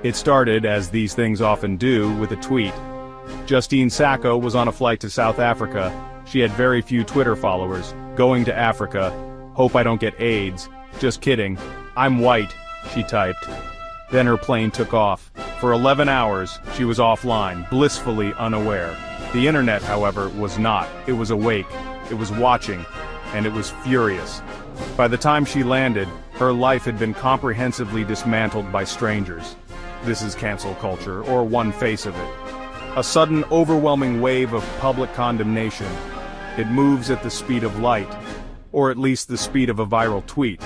It started, as these things often do, with a tweet. Justine Sacco was on a flight to South Africa. She had very few Twitter followers. Going to Africa. Hope I don't get AIDS. Just kidding. I'm white, she typed. Then her plane took off. For 11 hours, she was offline, blissfully unaware. The internet, however, was not. It was awake. It was watching. And it was furious. By the time she landed, her life had been comprehensively dismantled by strangers. This is cancel culture, or one face of it. A sudden, overwhelming wave of public condemnation. It moves at the speed of light, or at least the speed of a viral tweet.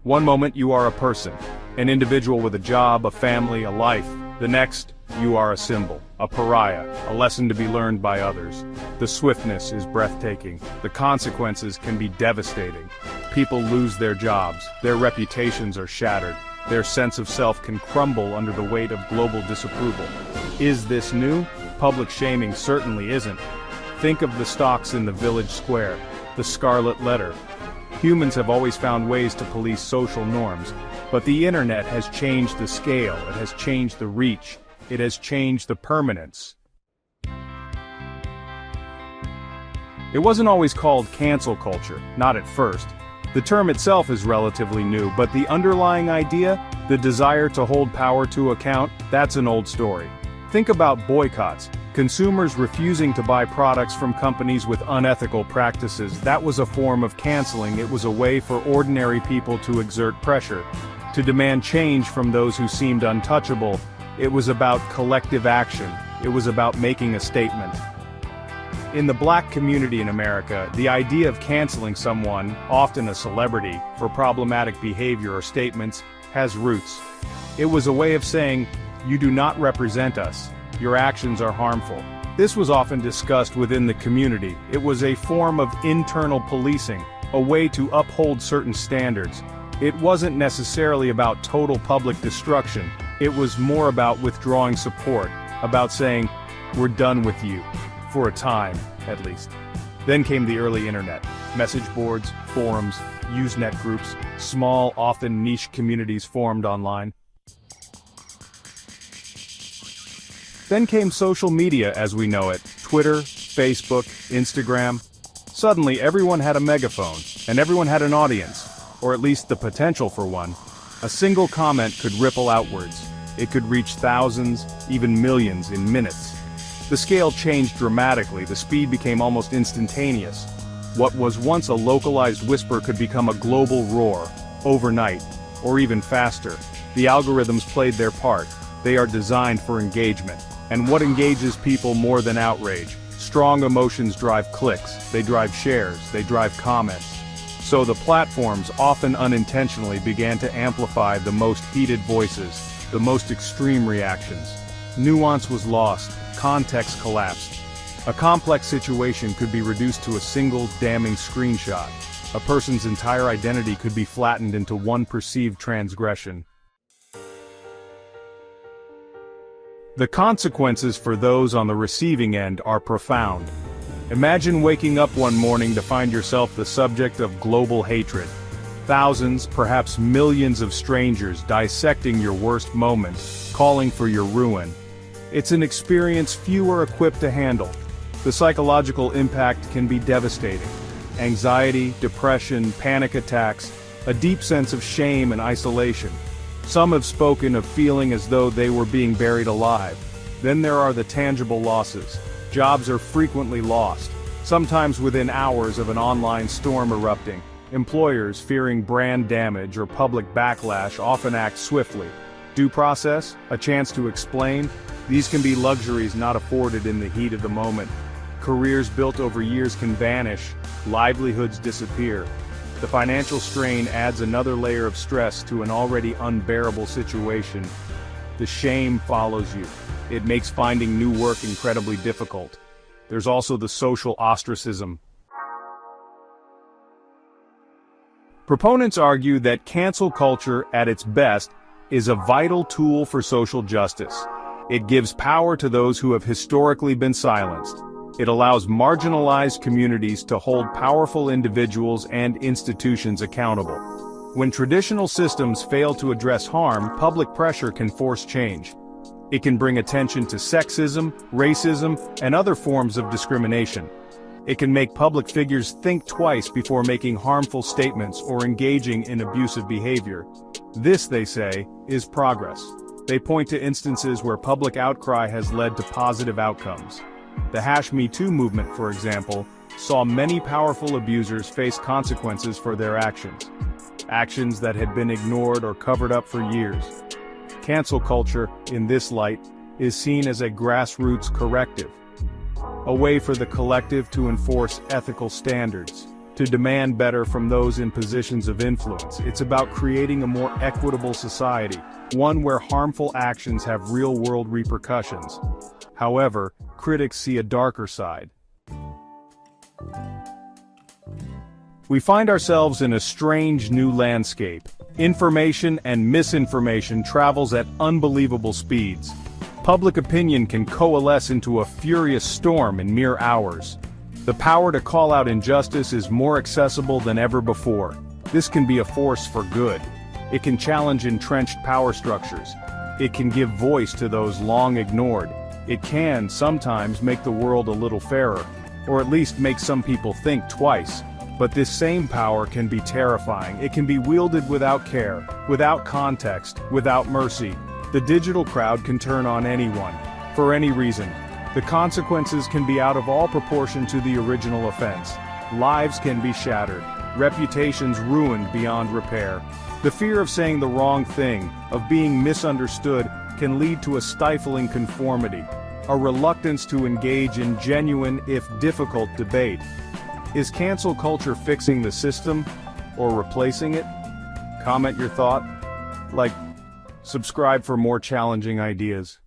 One moment you are a person, an individual with a job, a family, a life. The next, you are a symbol, a pariah, a lesson to be learned by others. The swiftness is breathtaking. The consequences can be devastating. People lose their jobs, their reputations are shattered. Their sense of self can crumble under the weight of global disapproval. Is this new? Public shaming certainly isn't. Think of the stocks in the village square, the scarlet letter. Humans have always found ways to police social norms, but the internet has changed the scale, it has changed the reach, it has changed the permanence. It wasn't always called cancel culture, not at first. The term itself is relatively new, but the underlying idea, the desire to hold power to account, that's an old story. Think about boycotts, consumers refusing to buy products from companies with unethical practices. That was a form of canceling. It was a way for ordinary people to exert pressure, to demand change from those who seemed untouchable. It was about collective action. It was about making a statement. In the black community in America, the idea of canceling someone, often a celebrity, for problematic behavior or statements, has roots. It was a way of saying, you do not represent us. Your actions are harmful. This was often discussed within the community. It was a form of internal policing, a way to uphold certain standards. It wasn't necessarily about total public destruction. It was more about withdrawing support, about saying, we're done with you. For a time, at least. Then came the early internet. Message boards, forums, Usenet groups, small, often niche communities formed online. Then came social media as we know it. Twitter, Facebook, Instagram. Suddenly everyone had a megaphone, and everyone had an audience, or at least the potential for one. A single comment could ripple outwards. It could reach thousands, even millions in minutes. The scale changed dramatically, the speed became almost instantaneous. What was once a localized whisper could become a global roar, overnight, or even faster. The algorithms played their part. They are designed for engagement. And what engages people more than outrage? Strong emotions drive clicks, they drive shares, they drive comments. So the platforms, often unintentionally, began to amplify the most heated voices, the most extreme reactions. Nuance was lost. Context collapsed. A complex situation could be reduced to a single, damning screenshot. A person's entire identity could be flattened into one perceived transgression. The consequences for those on the receiving end are profound. Imagine waking up one morning to find yourself the subject of global hatred. Thousands, perhaps millions of strangers dissecting your worst moment, calling for your ruin. It's an experience few are equipped to handle. The psychological impact can be devastating. Anxiety, depression, panic attacks, a deep sense of shame and isolation. Some have spoken of feeling as though they were being buried alive. Then there are the tangible losses. Jobs are frequently lost, sometimes within hours of an online storm erupting. Employers, fearing brand damage or public backlash, often act swiftly. Due process, a chance to explain. These can be luxuries not afforded in the heat of the moment. Careers built over years can vanish, livelihoods disappear. The financial strain adds another layer of stress to an already unbearable situation. The shame follows you. It makes finding new work incredibly difficult. There's also the social ostracism. Proponents argue that cancel culture, at its best, is a vital tool for social justice. It gives power to those who have historically been silenced. It allows marginalized communities to hold powerful individuals and institutions accountable. When traditional systems fail to address harm, public pressure can force change. It can bring attention to sexism, racism, and other forms of discrimination. It can make public figures think twice before making harmful statements or engaging in abusive behavior. This, they say, is progress. They point to instances where public outcry has led to positive outcomes. The #MeToo movement, for example, saw many powerful abusers face consequences for their actions. Actions that had been ignored or covered up for years. Cancel culture, in this light, is seen as a grassroots corrective. A way for the collective to enforce ethical standards, to demand better from those in positions of influence. It's about creating a more equitable society, one where harmful actions have real-world repercussions. However, critics see a darker side. We find ourselves in a strange new landscape. Information and misinformation travels at unbelievable speeds. Public opinion can coalesce into a furious storm in mere hours. The power to call out injustice is more accessible than ever before. This can be a force for good. It can challenge entrenched power structures. It can give voice to those long ignored. It can, sometimes, make the world a little fairer, or at least make some people think twice. But this same power can be terrifying. It can be wielded without care, without context, without mercy. The digital crowd can turn on anyone, for any reason. The consequences can be out of all proportion to the original offense. Lives can be shattered, reputations ruined beyond repair. The fear of saying the wrong thing, of being misunderstood, can lead to a stifling conformity, a reluctance to engage in genuine, if difficult, debate. Is cancel culture fixing the system, or replacing it? Comment your thought. Subscribe for more challenging ideas.